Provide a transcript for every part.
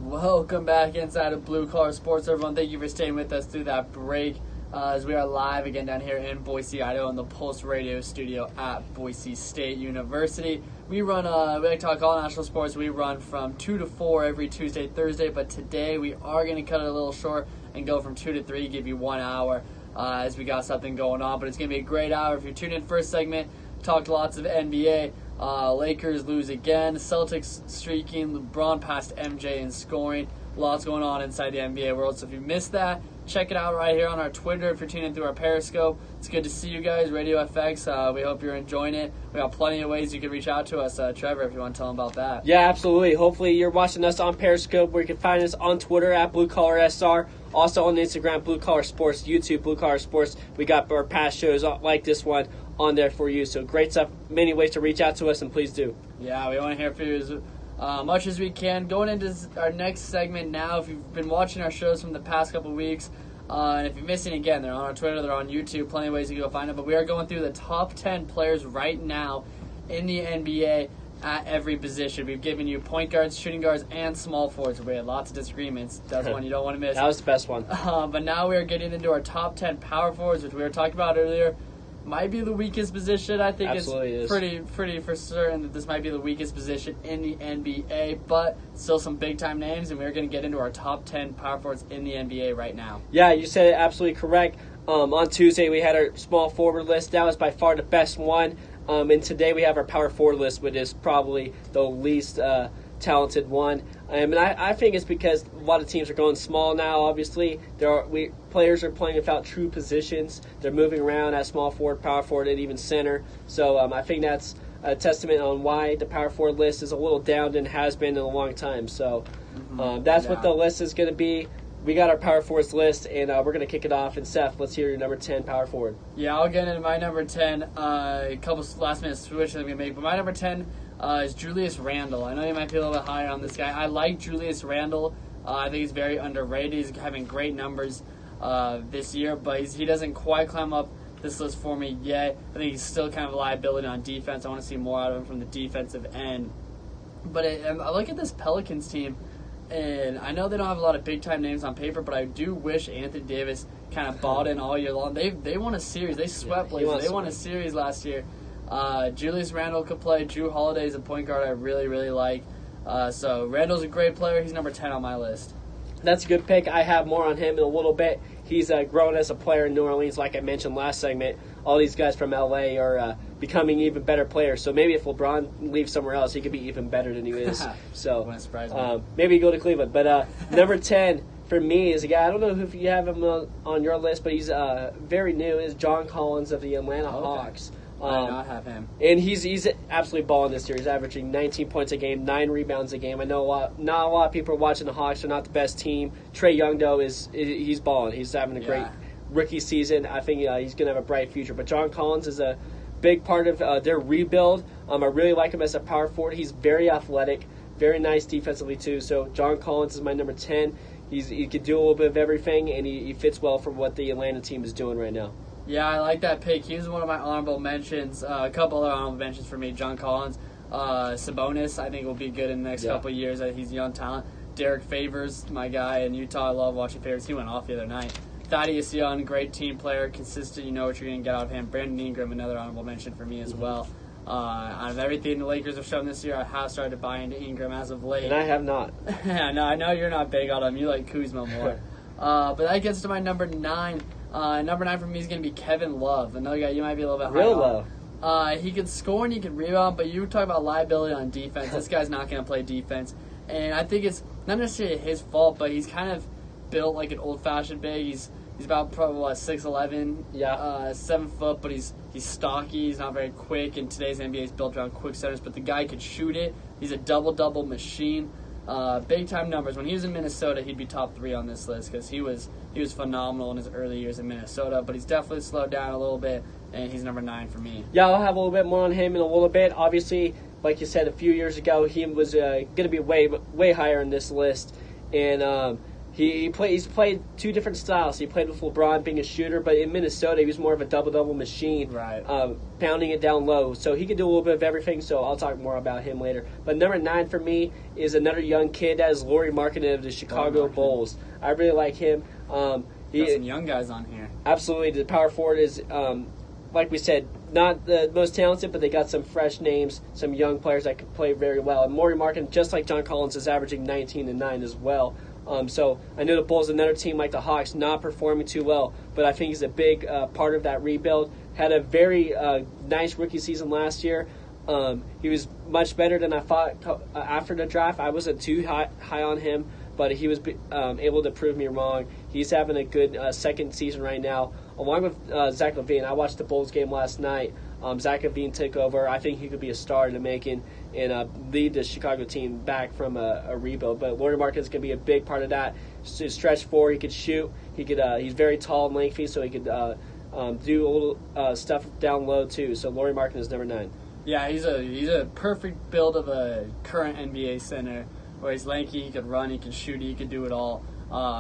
Welcome back inside of Blue Collar Sports, everyone. Thank you for staying with us through that break as we are live again down here in Boise, Idaho in the Pulse Radio studio at Boise State University. We run, we like to talk all national sports. We run from 2 to 4 every Tuesday, Thursday, but today we are going to cut it a little short and go from 2 to 3, give you 1 hour as we got something going on. But it's going to be a great hour. If you're tuned in first segment, talked lots of NBA. Lakers lose again. Celtics streaking. LeBron passed MJ in scoring. Lots going on inside the NBA world. So if you missed that, check it out right here on our Twitter. If you're tuning in through our Periscope, it's good to see you guys. Radio FX. We hope you're enjoying it. We got plenty of ways you can reach out to us. Trevor, if you want to tell them about that. Yeah, absolutely. Hopefully you're watching us on Periscope, where you can find us on Twitter at Blue Collar SR. Also on Instagram, Blue Collar Sports. YouTube, Blue Collar Sports. We got our past shows like this one on there for you. So great stuff. Many ways to reach out to us, and please do. Yeah, we want to hear from you as much as we can. Going into our next segment now, if you've been watching our shows from the past couple weeks, and if you're missing again, they're on our Twitter, they're on YouTube, plenty of ways you can go find them. But we are going through the top 10 players right now in the NBA at every position. We've given you point guards, shooting guards, and small forwards. We had lots of disagreements. That's one you don't want to miss. That was the best one. But now we are getting into our top 10 power forwards, which we were talking about earlier. Might be the weakest position. I think Absolutely it's pretty for certain that this might be the weakest position in the NBA, but still some big-time names, and we're going to get into our top 10 power forwards in the NBA right now. Yeah, you said it absolutely correct. On Tuesday, we had our small forward list. That was by far the best one. And today we have our power forward list, which is probably the least talented one. And I think it's because a lot of teams are going small now. Obviously, players are playing without true positions. They're moving around at small forward, power forward, and even center. So I think that's a testament on why the power forward list is a little down than it has been in a long time. So that's what the list is going to be. We got our power forwards list, and we're going to kick it off. And Seth, let's hear your number 10 power forward. Yeah, I'll get into my number 10. A couple last-minute switches I'm going to make. But my number 10 is Julius Randle. I know you might be a little bit higher on this guy. I like Julius Randle. I think he's very underrated. He's having great numbers this year, but he doesn't quite climb up this list for me yet. I think he's still kind of a liability on defense. I want to see more out of him from the defensive end. But I look at this Pelicans team, and I know they don't have a lot of big-time names on paper, but I do wish Anthony Davis kind of balled in all year long. They won a series. They swept Blazers. They won a series last year. Julius Randle could play. Drew Holiday is a point guard I really, really like. So Randle's a great player. He's number 10 on my list. That's a good pick. I have more on him in a little bit. He's grown as a player in New Orleans, like I mentioned last segment. All these guys from L.A. are becoming even better players. So maybe if LeBron leaves somewhere else, he could be even better than he is. So Wouldn't surprise me. Maybe go to Cleveland. But number 10 for me is a guy, I don't know if you have him on your list, but he's very new, is John Collins of the Atlanta Hawks. I do not have him. And he's absolutely balling this year. He's averaging 19 points a game, 9 rebounds a game. I know not a lot of people are watching the Hawks. They're not the best team. Trae Young, though, he's balling. He's having a great rookie season. I think he's going to have a bright future. But John Collins is a big part of their rebuild. I really like him as a power forward. He's very athletic, very nice defensively, too. So John Collins is my number 10. He could do a little bit of everything, and he fits well for what the Atlanta team is doing right now. Yeah, I like that pick. He was one of my honorable mentions. A couple other honorable mentions for me. John Collins, Sabonis, I think will be good in the next couple of years. He's a young talent. Derek Favors, my guy in Utah. I love watching Favors. He went off the other night. Thaddeus Young, great team player, consistent. You know what you're going to get out of him. Brandon Ingram, another honorable mention for me as well. Out of everything the Lakers have shown this year, I have started to buy into Ingram as of late. And I have not. Yeah, no, I know you're not big on him. You like Kuzma more. But that gets to my number 9. Number 9 for me is going to be Kevin Love, another guy you might be a little bit high on. Low. He can score and he can rebound, but you talk about liability on defense. This guy's not going to play defense. And I think it's not necessarily his fault, but he's kind of built like an old-fashioned big. He's about probably 6'11", 7 foot, but he's stocky. He's not very quick. And today's NBA is built around quick centers, but the guy could shoot it. He's a double-double machine. Big-time numbers. When he was in Minnesota, he'd be top 3 on this list because he was phenomenal in his early years in Minnesota, but he's definitely slowed down a little bit, and he's number 9 for me. Yeah, I'll have a little bit more on him in a little bit. Obviously, like you said, a few years ago, he was going to be way higher in this list, and He's played two different styles. He played with LeBron being a shooter, but in Minnesota he was more of a double-double machine, Right. pounding it down low. So he can do a little bit of everything, so I'll talk more about him later. But number 9 for me is another young kid. That is Lauri Markkanen of the Chicago Bulls. I really like him. Got some young guys on here. Absolutely. The power forward is, like we said, not the most talented, but they got some fresh names, some young players that can play very well. And Lauri Markkanen, just like John Collins, is averaging 19 and 9 as well. So I know the Bulls, another team like the Hawks, not performing too well, but I think he's a big part of that rebuild. Had a very nice rookie season last year. He was much better than I thought after the draft. I wasn't too high on him, but he was able to prove me wrong. He's having a good second season right now, along with Zach LaVine. I watched the Bulls game last night. Zach LaVine took over. I think he could be a star in the making and lead the Chicago team back from a rebuild. But Lauri Markkanen is going to be a big part of that. Stretch four, he could shoot. He could. He's very tall and lengthy, so he could do a little stuff down low too. So Lauri Markkanen is number 9. Yeah, he's a perfect build of a current NBA center, where he's lanky, he could run, he can shoot, he could do it all.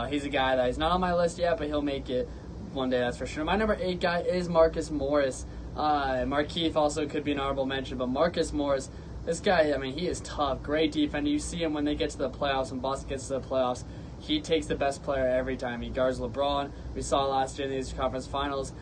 He's a guy that is not on my list yet, but he'll make it one day, that's for sure. My number 8 guy is Marcus Morris. Markieff also could be an honorable mention, but Marcus Morris, this guy, I mean, he is tough, great defender. You see him when they get to the playoffs, when Boston gets to the playoffs, he takes the best player every time. He guards LeBron. We saw last year in the Eastern Conference Finals.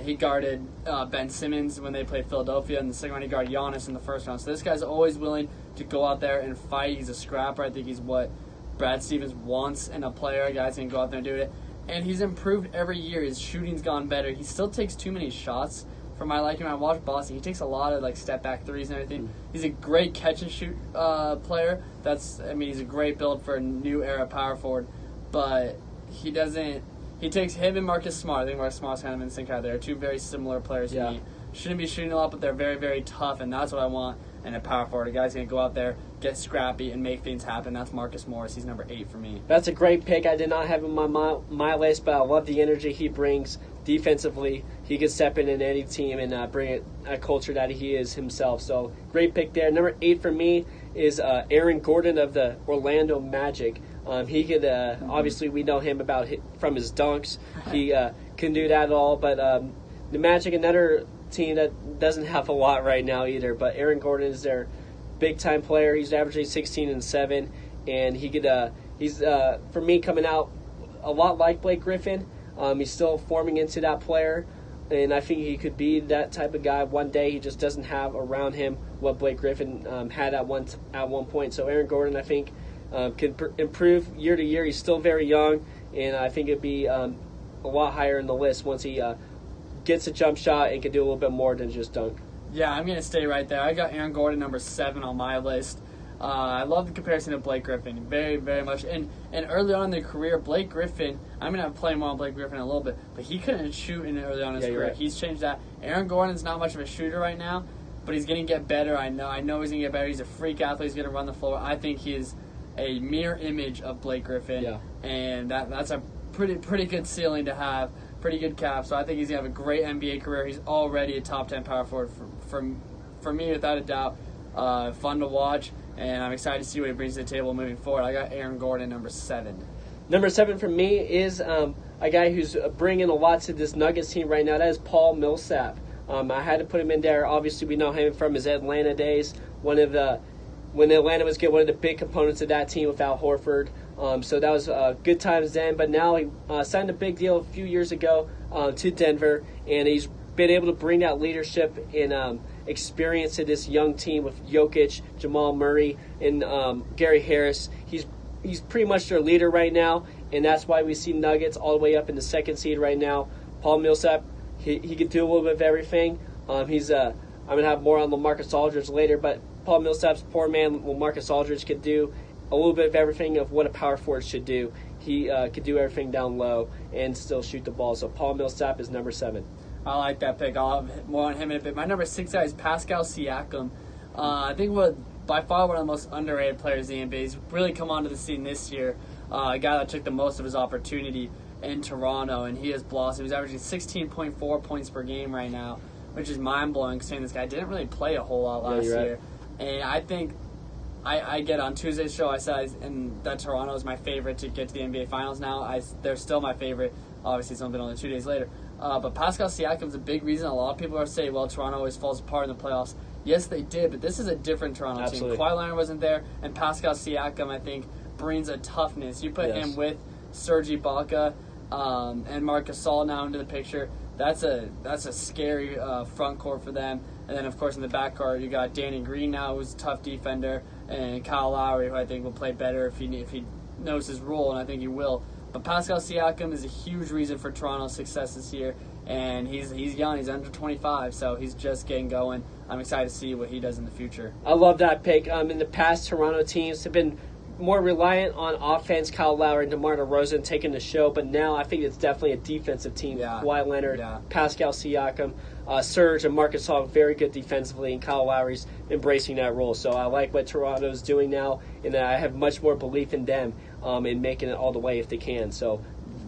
He guarded Ben Simmons when they played Philadelphia. In the second round, he guarded Giannis in the first round. So this guy's always willing to go out there and fight. He's a scrapper. I think he's what Brad Stevens wants in a player. A guy's going to go out there and do it. And he's improved every year. His shooting's gone better. He still takes too many shots for my liking. I watched Boston. He takes a lot of step back threes and everything. He's a great catch and shoot player. He's a great build for a new era power forward. But he doesn't. He takes him and Marcus Smart. I think Marcus Smart's kind of in sync out there. 2 very similar players to me. Shouldn't be shooting a lot, but they're very, very tough, and that's what I want in a power forward. A guy's going to go out there, get scrappy, and make things happen. That's Marcus Morris. He's number 8 for me. That's a great pick. I did not have him on my list, but I love the energy he brings defensively. He could step in any team and bring a culture that he is himself. So great pick there. Number 8 for me is Aaron Gordon of the Orlando Magic. He could obviously we know him from his dunks. He can do that at all. But the Magic, another team that doesn't have a lot right now either. But Aaron Gordon is their big time player. He's averaging 16 and 7, and he could. He's for me coming out a lot like Blake Griffin. He's still forming into that player, and I think he could be that type of guy one day. He just doesn't have around him what Blake Griffin had at one point. So Aaron Gordon, I think. Can improve year to year. He's still very young, and I think it'd be a lot higher in the list once he gets a jump shot and can do a little bit more than just dunk. Yeah, I'm going to stay right there. I got Aaron Gordon number 7 on my list. I love the comparison to Blake Griffin, very, very much. And early on in their career, Blake Griffin, I'm going to play more on Blake Griffin in a little bit, but he couldn't shoot early on in his career. Right. He's changed that. Aaron Gordon's not much of a shooter right now, but he's going to get better. I know he's going to get better. He's a freak athlete. He's going to run the floor. I think he is a mirror image of Blake Griffin, and that's a pretty good ceiling to have, pretty good cap. So I think he's gonna have a great NBA career. He's already a top 10 power forward for me, without a doubt. Fun to watch, and I'm excited to see what he brings to the table moving forward. I got Aaron Gordon number 7. Number 7 for me is a guy who's bringing a lot to this Nuggets team right now. That is Paul Millsap. I had to put him in there. Obviously, we know him from his Atlanta days. When Atlanta was getting one of the big components of that team with Al Horford. So that was good times then. But now he signed a big deal a few years ago to Denver, and he's been able to bring that leadership and experience to this young team with Jokic, Jamal Murray, and Gary Harris. He's pretty much their leader right now, and that's why we see Nuggets all the way up in the 2nd seed right now. Paul Millsap, he could do a little bit of everything. I'm going to have more on LaMarcus Aldridge later, but Paul Millsap's poor man, LaMarcus Aldridge, could do a little bit of everything of what a power forward should do. He could do everything down low and still shoot the ball. So Paul Millsap is number 7. I like that pick. I'll have more on him in a bit. My number 6 guy is Pascal Siakam. I think by far one of the most underrated players in the NBA. He's really come onto the scene this year. A guy that took the most of his opportunity in Toronto, and he has blossomed. He's averaging 16.4 points per game right now, which is mind-blowing, considering this guy didn't really play a whole lot last year. And I think I get on Tuesday's show, I said that Toronto is my favorite to get to the NBA Finals now. They're still my favorite. Obviously, it's only 2 days later. But Pascal Siakam's a big reason. A lot of people are saying, well, Toronto always falls apart in the playoffs. Yes, they did, but this is a different Toronto Absolutely. team. Kawhi Leonard wasn't there, and Pascal Siakam, I think, brings a toughness. You put him with Serge Ibaka and Marc Gasol now into the picture. That's a scary front court for them. And then, of course, in the backcourt, you got Danny Green now, who's a tough defender, and Kyle Lowry, who I think will play better if he knows his role, and I think he will. But Pascal Siakam is a huge reason for Toronto's success this year, and he's young. He's under 25, so he's just getting going. I'm excited to see what he does in the future. I love that pick. In the past, Toronto teams have been more reliant on offense, Kyle Lowry and DeMar DeRozan taking the show, but now I think it's definitely a defensive team. Yeah. Kawhi Leonard, Yeah. Pascal Siakam, Serge and Marc Gasol very good defensively, and Kyle Lowry's embracing that role. So I like what Toronto's doing now, and I have much more belief in them in making it all the way if they can. So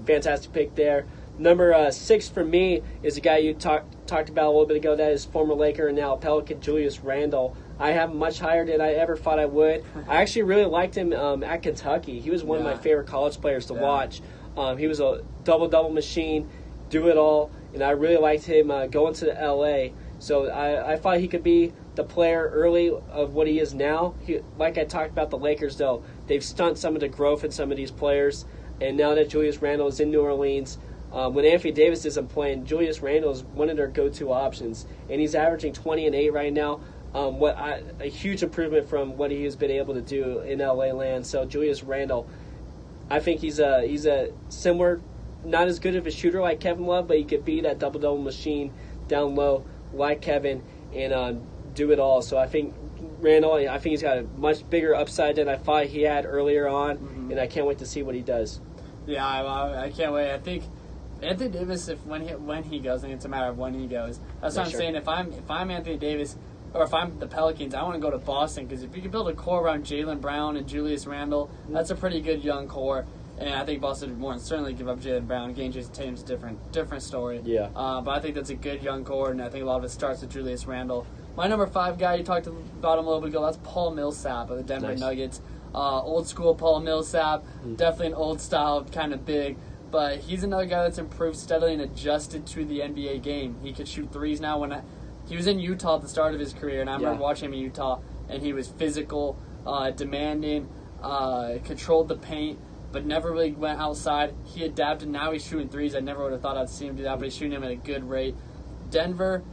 fantastic pick there. Number 6 for me is a guy you talked about a little bit ago. That is former Laker and now Pelican Julius Randle. I have him much higher than I ever thought I would. I actually really liked him at Kentucky. He was one of my favorite college players to watch. He was a double-double machine, do it all, and I really liked him going to L.A. So I thought he could be the player early of what he is now. Like I talked about the Lakers, though, they've stunted some of the growth in some of these players, and now that Julius Randle is in New Orleans, when Anthony Davis isn't playing, Julius Randle is one of their go-to options, and he's averaging 20 and 8 right now. A huge improvement from what he has been able to do in LA land. So Julius Randle, I think he's a similar, not as good of a shooter like Kevin Love, but he could be that double-double machine down low like Kevin and do it all. So I think Randle, I think he's got a much bigger upside than I thought he had earlier on, and I can't wait to see what he does. Yeah, I can't wait. I think Anthony Davis, when he goes, I think it's a matter of when he goes. That's what I'm saying. If I'm Anthony Davis, or if I'm the Pelicans, I want to go to Boston, because if you can build a core around Jaylen Brown and Julius Randle, that's a pretty good young core. And I think Boston would more than certainly give up Jaylen Brown. Getting Jason Tatum's a different story. Yeah. But I think that's a good young core, and I think a lot of it starts with Julius Randle. My number 5 guy, you talked about him a little bit ago, that's Paul Millsap of the Denver Nuggets. Old school Paul Millsap, definitely an old style, kind of big. But he's another guy that's improved steadily and adjusted to the NBA game. He could shoot threes now. He was in Utah at the start of his career, and I remember watching him in Utah, and he was physical, demanding, controlled the paint, but never really went outside. He adapted. Now he's shooting threes. I never would have thought I'd see him do that, but he's shooting them at a good rate. Denver,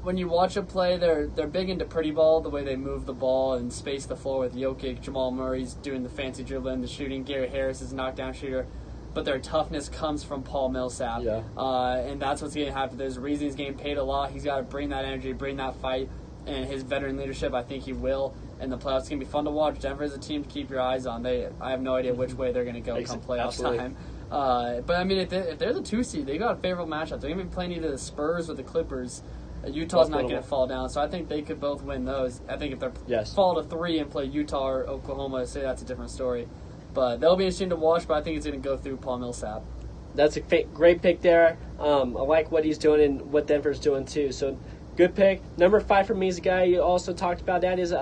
when you watch them play, they're big into pretty ball, the way they move the ball and space the floor with Jokic. Jamal Murray's doing the fancy dribbling, the shooting. Gary Harris is a knockdown shooter. But their toughness comes from Paul Millsap. Yeah. And that's what's going to happen. There's a reason he's getting paid a lot. He's got to bring that energy, bring that fight. And his veteran leadership, I think he will. And the playoffs going to be fun to watch. Denver is a team to keep your eyes on. I have no idea which way they're going to go come playoff time. But, I mean, if they're the 2 seed, they got a favorable matchup. They're going to be playing either the Spurs or the Clippers. Utah's not going to fall down, so I think they could both win those. I think if they fall to 3 and play Utah or Oklahoma, say that's a different story. But they'll be interesting to watch, but I think it's going to go through Paul Millsap. That's a great pick there. I like what he's doing and what Denver's doing too. So good pick. Number 5 for me is a guy you also talked about. That is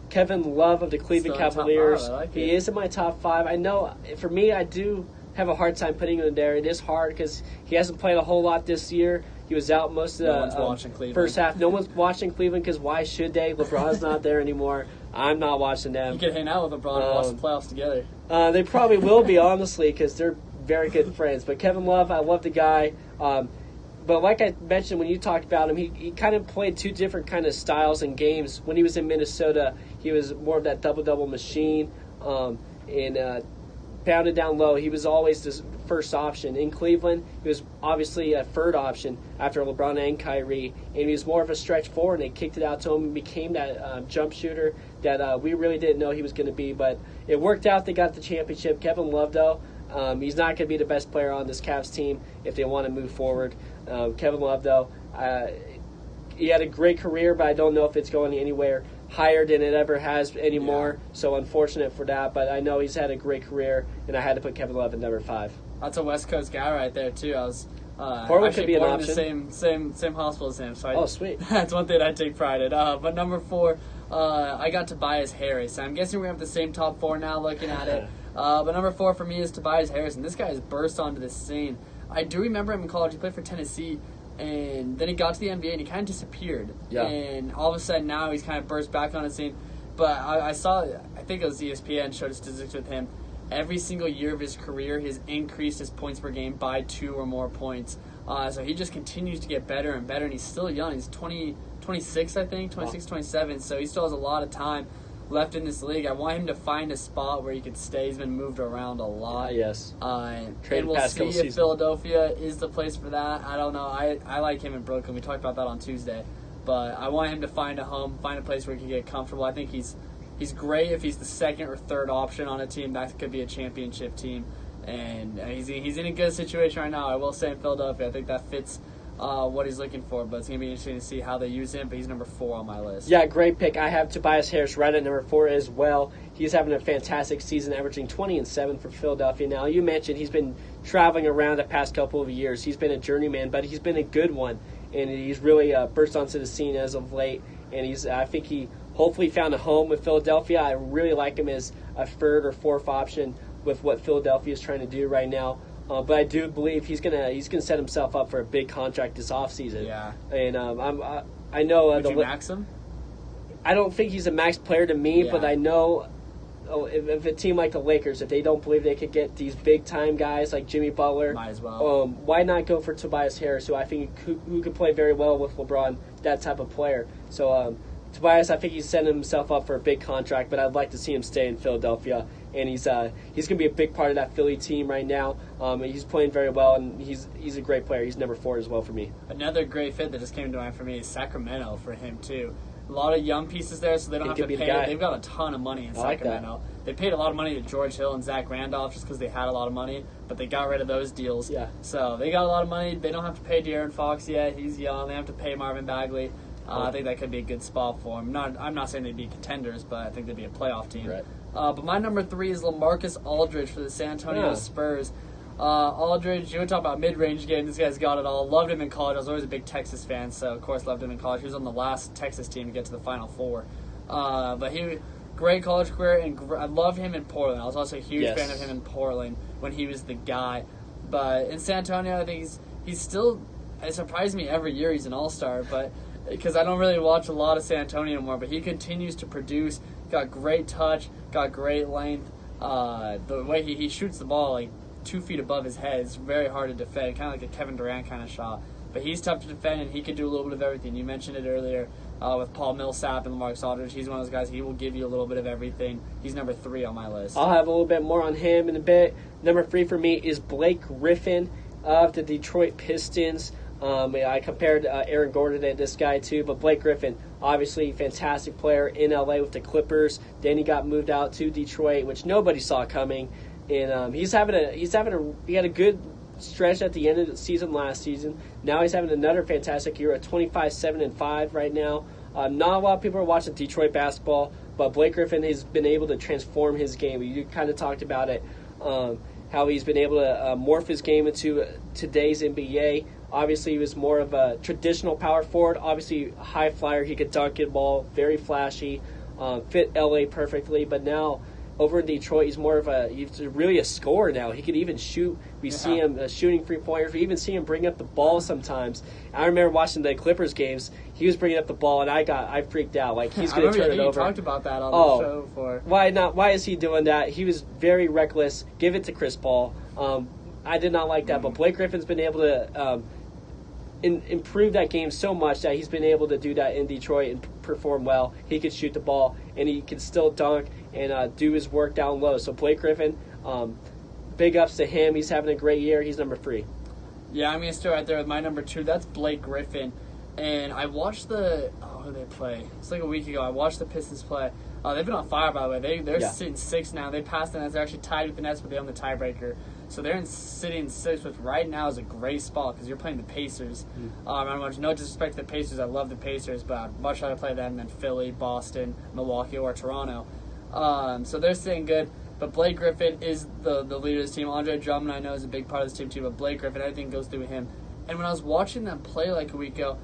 Kevin Love of the Cleveland Cavaliers. He is in my top 5. I know for me, I do have a hard time putting him in there. It is hard because he hasn't played a whole lot this year. He was out most of the first half. No one's watching Cleveland because why should they? LeBron's not there anymore. I'm not watching them. You could hang out with LeBron and watch the playoffs together. They probably will be, honestly, because they're very good friends. But Kevin Love, I love the guy. But like I mentioned when you talked about him, he kind of played 2 different kind of styles and games. When he was in Minnesota, he was more of that double-double machine and pounded down low. He was always the first option. In Cleveland, he was obviously a third option after LeBron and Kyrie, and he was more of a stretch forward, and they kicked it out to him and became that jump shooter that we really didn't know he was going to be. But it worked out. They got the championship. Kevin Love, though, he's not going to be the best player on this Cavs team if they want to move forward. Kevin Love, though, he had a great career, but I don't know if it's going anywhere higher than it ever has anymore. Yeah. So unfortunate for that, but I know he's had a great career, and I had to put Kevin Love at number 5. That's a West Coast guy right there too. I was Portland could be an option. In the same hospital as him. So sweet. That's one thing I take pride in. But number 4, I got Tobias Harris. I'm guessing we have the same top 4 now looking at it. But number 4 for me is Tobias Harris, and this guy has burst onto the scene. I do remember him in college. He played for Tennessee, and then he got to the NBA, and he kind of disappeared. Yeah. And all of a sudden now he's kind of burst back on the scene. But I think it was ESPN showed a statistics with him. Every single year of his career, he's increased his points per game by 2 or more points. So he just continues to get better and better, and he's still young. He's 26, I think, 26, 27, so he still has a lot of time left in this league. I want him to find a spot where he could stay. He's been moved around a lot. Yes. And Traded we'll past see couple if seasons. Philadelphia is the place for that. I don't know. I like him in Brooklyn. We talked about that on Tuesday. But I want him to find a home, find a place where he can get comfortable. I think he's great if he's the second or third option on a team. That could be a championship team. And he's in a good situation right now. I will say in Philadelphia, I think that fits what he's looking for, but it's going to be interesting to see how they use him, but he's number 4 on my list. Yeah, great pick. I have Tobias Harris right at number 4 as well. He's having a fantastic season, averaging 20 and 7 for Philadelphia. Now, you mentioned he's been traveling around the past couple of years. He's been a journeyman, but he's been a good one, and he's really burst onto the scene as of late, and I think he hopefully found a home with Philadelphia. I really like him as a third or fourth option with what Philadelphia is trying to do right now. But I do believe he's gonna set himself up for a big contract this offseason. Yeah. And I know Would you max him? I don't think he's a max player to me, Yeah. but I know if a team like the Lakers, if they don't believe they could get these big time guys like Jimmy Butler, Might as well. why not go for Tobias Harris, who I think who could play very well with LeBron, that type of player. So Tobias, I think he's setting himself up for a big contract, but I'd like to see him stay in Philadelphia. And he's going to be a big part of that Philly team right now. He's playing very well, and he's a great player. He's number 4 as well for me. Another great fit that just came to mind for me is Sacramento for him, too. A lot of young pieces there, so they don't have to pay. They've got a ton of money in Sacramento. They paid a lot of money to George Hill and Zach Randolph just because they had a lot of money, but they got rid of those deals. Yeah. So they got a lot of money. They don't have to pay De'Aaron Fox yet. He's young. They have to pay Marvin Bagley. I think that could be a good spot for him. I'm not saying they'd be contenders, but I think they'd be a playoff team. Right. But my number 3 is LaMarcus Aldridge for the San Antonio Spurs. Aldridge, you want to talk about mid-range game. This guy's got it all. Loved him in college. I was always a big Texas fan, so of course loved him in college. He was on the last Texas team to get to the Final Four. But he great college career, and I loved him in Portland. I was also a huge fan of him in Portland when he was the guy. But in San Antonio, I think he's still. It surprised me every year he's an all-star, but because I don't really watch a lot of San Antonio anymore. But he continues to produce. Got great touch. Got great length. The way he shoots the ball like 2 feet above his head is very hard to defend, kind of like a Kevin Durant kind of shot. But he's tough to defend, and he can do a little bit of everything. You mentioned it earlier with Paul Millsap and LaMarcus Aldridge. He's one of those guys, he will give you a little bit of everything. He's number 3 on my list. I'll have a little bit more on him in a bit. Number 3 for me is Blake Griffin of the Detroit Pistons. I compared Aaron Gordon to this guy too, but Blake Griffin, obviously fantastic player in LA with the Clippers. Then he got moved out to Detroit, which nobody saw coming. And he had a good stretch at the end of the season last season. Now he's having another fantastic year at 25-7-5 right now. Not a lot of people are watching Detroit basketball, but Blake Griffin has been able to transform his game. You kind of talked about it, how he's been able to morph his game into today's NBA. Obviously, he was more of a traditional power forward. Obviously, a high flyer. He could dunk it ball, very flashy, fit LA perfectly. But now, over in Detroit, he's really a scorer now. He could even shoot. We see him shooting three-pointers. We even see him bring up the ball sometimes. I remember watching the Clippers games. He was bringing up the ball, and I freaked out. Like, he's going to turn it over. You talked about that on the show before. Why not? Why is he doing that? He was very reckless. Give it to Chris Paul. I did not like that, but Blake Griffin's been able to improve that game so much that he's been able to do that in Detroit and perform well. He can shoot the ball, and he can still dunk and do his work down low. So Blake Griffin, big ups to him. He's having a great year. He's number 3. Yeah, I'm going to start right there with my number 2. That's Blake Griffin. And I watched who did they play? It's like a week ago. I watched the Pistons play. They've been on fire, by the way. They're sitting 6 now. They passed the Nets. They're actually tied with the Nets, but they own the tiebreaker. So they're sitting 6, which right now is a great spot because you're playing the Pacers. No disrespect to the Pacers. I love the Pacers, but I'd much rather play them than Philly, Boston, Milwaukee, or Toronto. So they're sitting good. But Blake Griffin is the leader of this team. Andre Drummond, I know, is a big part of this team too, but Blake Griffin, everything goes through him. And when I was watching them play like a week ago,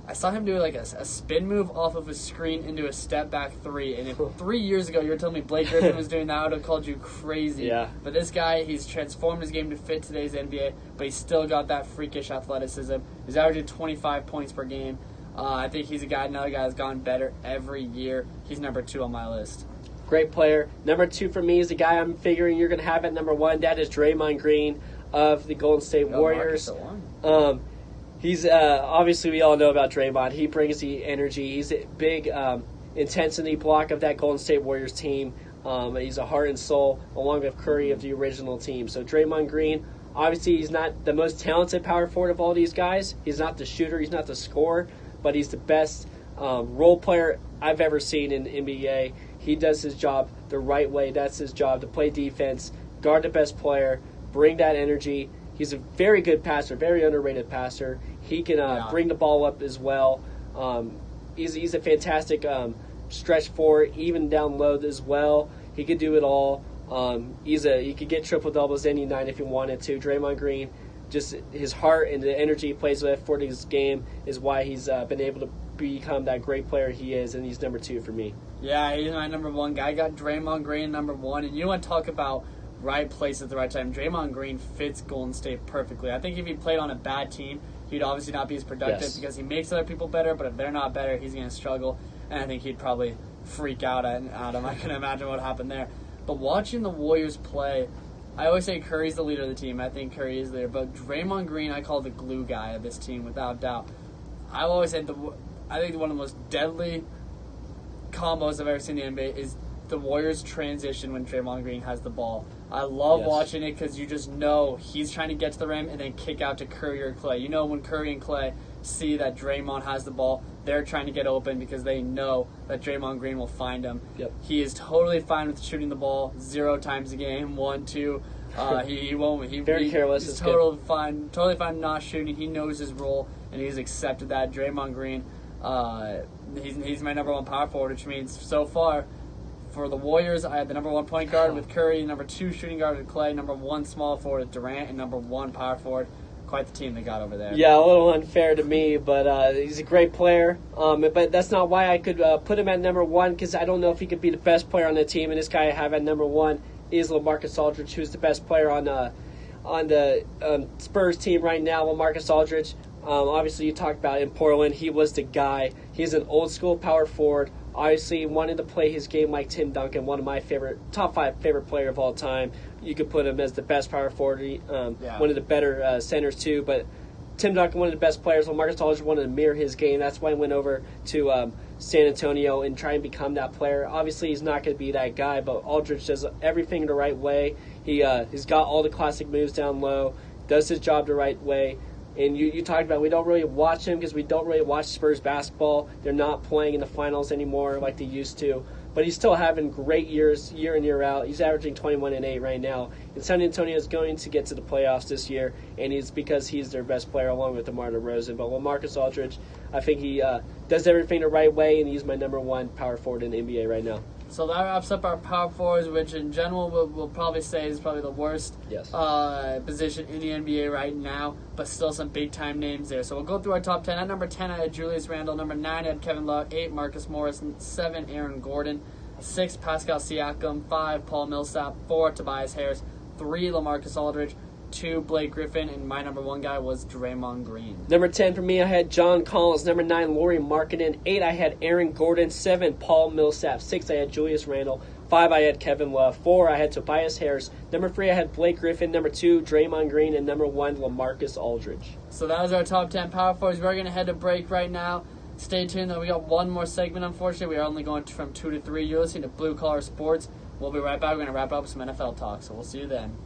I saw him do like a spin move off of a screen into a step back three. And if 3 years ago you were telling me Blake Griffin was doing that, I would have called you crazy. Yeah. But this guy, he's transformed his game to fit today's NBA, but he's still got that freakish athleticism. He's averaging 25 points per game. I think he's another guy that's gotten better every year. He's number 2 on my list. Great player. Number 2 for me is the guy I'm figuring you're going to have at number 1. That is Draymond Green of the Golden State Warriors. He's obviously, we all know about Draymond. He brings the energy. He's a big intensity block of that Golden State Warriors team. He's a heart and soul, along with Curry of the original team. So Draymond Green, obviously, he's not the most talented power forward of all these guys. He's not the shooter. He's not the scorer. But he's the best role player I've ever seen in the NBA. He does his job the right way. That's his job, to play defense, guard the best player, bring that energy. He's a very good passer, very underrated passer. He can bring the ball up as well. He's a fantastic stretch forward, even down low as well. He could do it all. He could get triple doubles any night if he wanted to. Draymond Green, just his heart and the energy he plays with for his game is why he's been able to become that great player he is, and he's number 2 for me. Yeah, he's my number 1 guy. I got Draymond Green number 1, and you want to talk about right place at the right time. Draymond Green fits Golden State perfectly. I think if he played on a bad team, he'd obviously not be as productive because he makes other people better, but if they're not better, he's going to struggle, and I think he'd probably freak out at him. I can imagine what happened there. But watching the Warriors play, I always say Curry's the leader of the team. I think Curry is there, but Draymond Green I call the glue guy of this team without doubt. I always say I think one of the most deadly combos I've ever seen in the NBA is the Warriors transition when Draymond Green has the ball. I love watching it because you just know he's trying to get to the rim and then kick out to Curry or Clay. You know when Curry and Clay see that Draymond has the ball, they're trying to get open because they know that Draymond Green will find him. Yep. He is totally fine with shooting the ball 0 times a game, 1, 2. He won't. Very careless. He's totally fine not shooting. He knows his role and he's accepted that. Draymond Green, he's my number 1 power forward, which means so far for the Warriors, I had the number 1 point guard with Curry, number 2 shooting guard with Clay, number 1 small forward with Durant, and number 1 power forward. Quite the team they got over there. Yeah, a little unfair to me, but he's a great player. But that's not why I could put him at number 1, because I don't know if he could be the best player on the team. And this guy I have at number 1 is LaMarcus Aldridge, who's the best player on the Spurs team right now. LaMarcus Aldridge, obviously you talked about in Portland, he was the guy. He's an old school power forward. Obviously, wanted to play his game like Tim Duncan, one of my top 5 favorite player of all time. You could put him as the best power forward, one of the better centers too. But Tim Duncan, one of the best players. LaMarcus Aldridge wanted to mirror his game. That's why he went over to San Antonio and try and become that player. Obviously, he's not going to be that guy, but Aldridge does everything the right way. He's got all the classic moves down low, does his job the right way. And you talked about we don't really watch him because we don't really watch Spurs basketball. They're not playing in the finals anymore like they used to. But he's still having great years, year in, year out. He's averaging 21 and 8 right now. And San Antonio is going to get to the playoffs this year, and it's because he's their best player along with DeMar DeRozan. But LaMarcus Aldridge, I think he does everything the right way, and he's my number 1 power forward in the NBA right now. So that wraps up our power forwards, which in general we'll probably say is probably the worst position in the NBA right now, but still some big-time names there. So we'll go through our top 10. At number 10, I had Julius Randle. Number 9, I had Kevin Love. 8, Marcus Morris. 7, Aaron Gordon. 6, Pascal Siakam. 5, Paul Millsap. 4, Tobias Harris. 3, LaMarcus Aldridge. 2, Blake Griffin, and my number 1 guy was Draymond Green. Number 10 for me, I had John Collins. Number 9, Lauri Markkanen. 8, I had Aaron Gordon. 7, Paul Millsap. 6, I had Julius Randle. 5, I had Kevin Love. 4, I had Tobias Harris. Number 3, I had Blake Griffin. Number 2, Draymond Green. And number 1, LaMarcus Aldridge. So that was our top 10 power forwards. We're going to head to break right now. Stay tuned, though. We got one more segment, unfortunately. We are only going from 2 to 3. You're listening to Blue Collar Sports. We'll be right back. We're going to wrap up with some NFL talk, so we'll see you then.